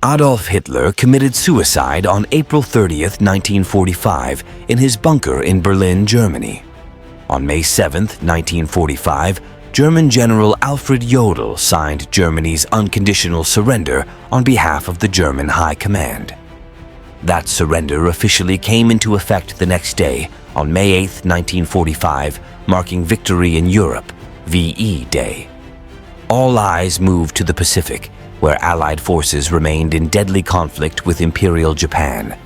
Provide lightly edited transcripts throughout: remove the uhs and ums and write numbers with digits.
Adolf Hitler committed suicide on April 30th, 1945, in his bunker in Berlin, Germany. On May 7th, 1945, German General Alfred Jodl signed Germany's unconditional surrender on behalf of the German High Command. That surrender officially came into effect the next day, on May 8, 1945, marking Victory in Europe, VE Day. All eyes moved to the Pacific, where Allied forces remained in deadly conflict with Imperial Japan.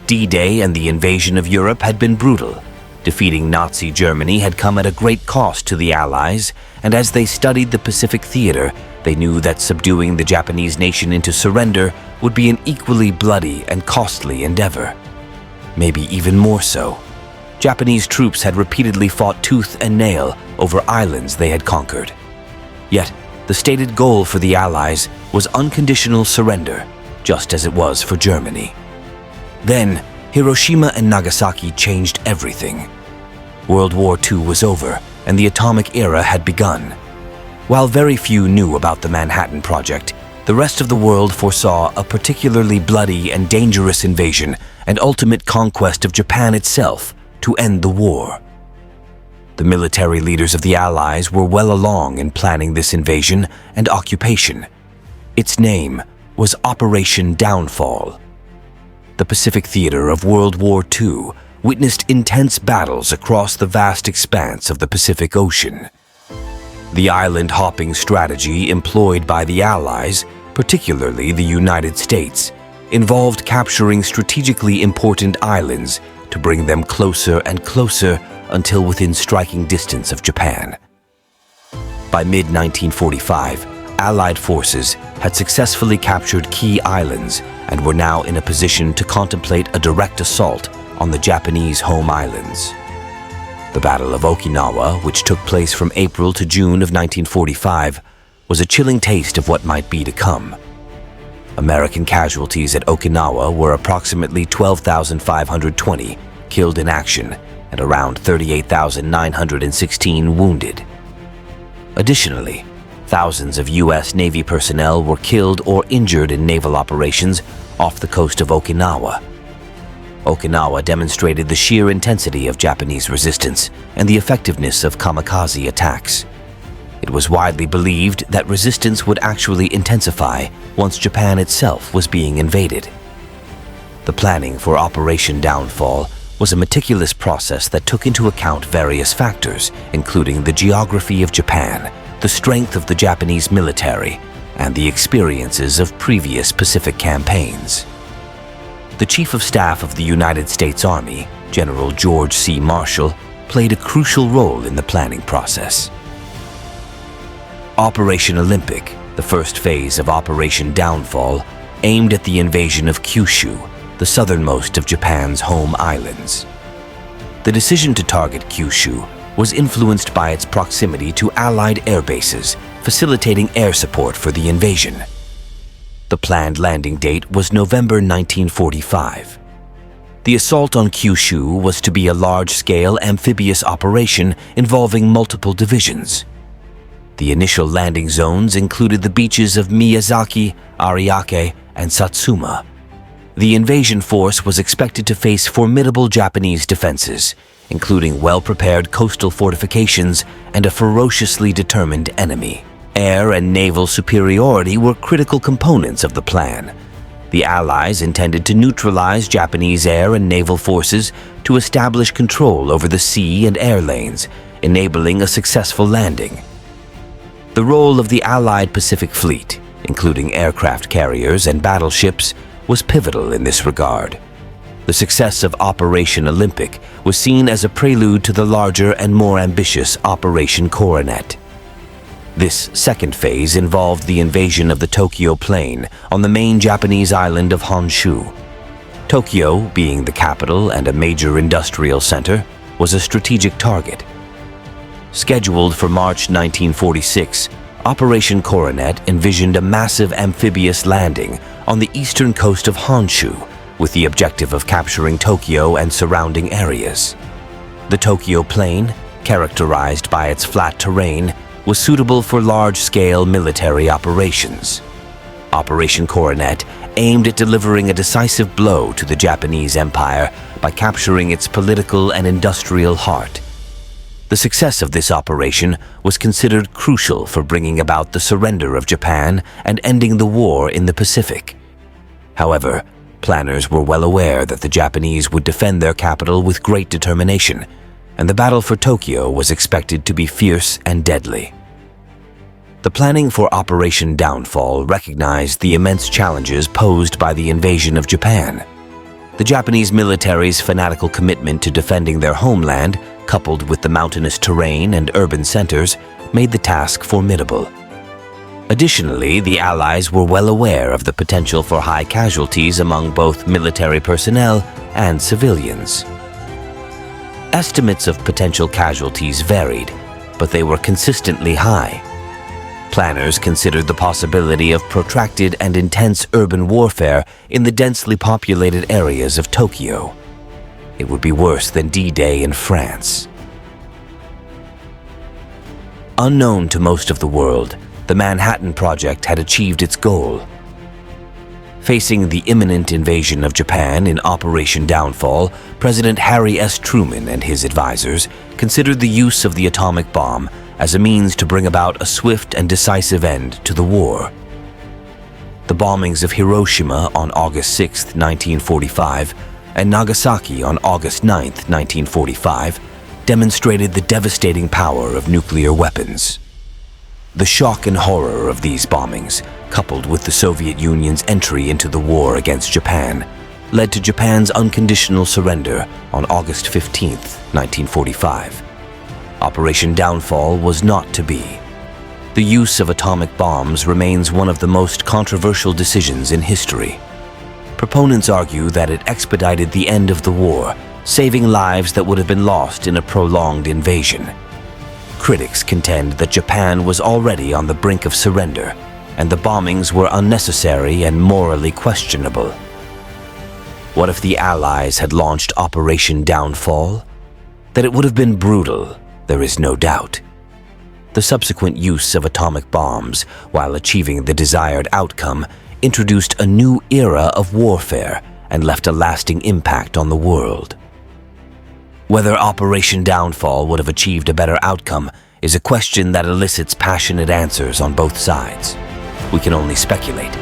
D-Day and the invasion of Europe had been brutal. Defeating Nazi Germany had come at a great cost to the Allies, and as they studied the Pacific theater, they knew that subduing the Japanese nation into surrender would be an equally bloody and costly endeavor. Maybe even more so. Japanese troops had repeatedly fought tooth and nail over islands they had conquered. Yet, the stated goal for the Allies was unconditional surrender, just as it was for Germany. Then, Hiroshima and Nagasaki changed everything. World War II was over, and the atomic era had begun. While very few knew about the Manhattan Project, the rest of the world foresaw a particularly bloody and dangerous invasion and ultimate conquest of Japan itself to end the war. The military leaders of the Allies were well along in planning this invasion and occupation. Its name was Operation Downfall. The Pacific theater of World War II witnessed intense battles across the vast expanse of the Pacific Ocean. The island-hopping strategy employed by the Allies, particularly the United States, involved capturing strategically important islands to bring them closer and closer until within striking distance of Japan. By mid-1945, Allied forces had successfully captured key islands and were now in a position to contemplate a direct assault on the Japanese home islands. The Battle of Okinawa, which took place from April to June of 1945, was a chilling taste of what might be to come. American casualties at Okinawa were approximately 12,520 killed in action and around 38,916 wounded. Additionally, thousands of U.S. Navy personnel were killed or injured in naval operations off the coast of Okinawa. Okinawa demonstrated the sheer intensity of Japanese resistance and the effectiveness of kamikaze attacks. It was widely believed that resistance would actually intensify once Japan itself was being invaded. The planning for Operation Downfall was a meticulous process that took into account various factors, including the geography of Japan, the strength of the Japanese military, and the experiences of previous Pacific campaigns. The Chief of Staff of the United States Army, General George C. Marshall, played a crucial role in the planning process. Operation Olympic, the first phase of Operation Downfall, aimed at the invasion of Kyushu, the southernmost of Japan's home islands. The decision to target Kyushu was influenced by its proximity to Allied air bases, facilitating air support for the invasion. The planned landing date was November 1945. The assault on Kyushu was to be a large-scale amphibious operation involving multiple divisions. The initial landing zones included the beaches of Miyazaki, Ariake, and Satsuma. The invasion force was expected to face formidable Japanese defenses, including well-prepared coastal fortifications and a ferociously determined enemy. Air and naval superiority were critical components of the plan. The Allies intended to neutralize Japanese air and naval forces to establish control over the sea and air lanes, enabling a successful landing. The role of the Allied Pacific Fleet, including aircraft carriers and battleships, was pivotal in this regard. The success of Operation Olympic was seen as a prelude to the larger and more ambitious Operation Coronet. This second phase involved the invasion of the Tokyo Plain on the main Japanese island of Honshu. Tokyo, being the capital and a major industrial center, was a strategic target. Scheduled for March 1946, Operation Coronet envisioned a massive amphibious landing on the eastern coast of Honshu with the objective of capturing Tokyo and surrounding areas. The Tokyo Plain, characterized by its flat terrain, was suitable for large-scale military operations. Operation Coronet aimed at delivering a decisive blow to the Japanese Empire by capturing its political and industrial heart. The success of this operation was considered crucial for bringing about the surrender of Japan and ending the war in the Pacific. However, planners were well aware that the Japanese would defend their capital with great determination, and the battle for Tokyo was expected to be fierce and deadly. The planning for Operation Downfall recognized the immense challenges posed by the invasion of Japan. The Japanese military's fanatical commitment to defending their homeland, coupled with the mountainous terrain and urban centers, made the task formidable. Additionally, the Allies were well aware of the potential for high casualties among both military personnel and civilians. Estimates of potential casualties varied, but they were consistently high. Planners considered the possibility of protracted and intense urban warfare in the densely populated areas of Tokyo. It would be worse than D-Day in France. Unknown to most of the world, the Manhattan Project had achieved its goal. Facing the imminent invasion of Japan in Operation Downfall, President Harry S. Truman and his advisors considered the use of the atomic bomb as a means to bring about a swift and decisive end to the war. The bombings of Hiroshima on August 6, 1945, and Nagasaki on August 9, 1945, demonstrated the devastating power of nuclear weapons. The shock and horror of these bombings, coupled with the Soviet Union's entry into the war against Japan, led to Japan's unconditional surrender on August 15, 1945. Operation Downfall was not to be. The use of atomic bombs remains one of the most controversial decisions in history. Proponents argue that it expedited the end of the war, saving lives that would have been lost in a prolonged invasion. Critics contend that Japan was already on the brink of surrender, and the bombings were unnecessary and morally questionable. What if the Allies had launched Operation Downfall? That it would have been brutal, there is no doubt. The subsequent use of atomic bombs, while achieving the desired outcome, introduced a new era of warfare and left a lasting impact on the world. Whether Operation Downfall would have achieved a better outcome is a question that elicits passionate answers on both sides. We can only speculate.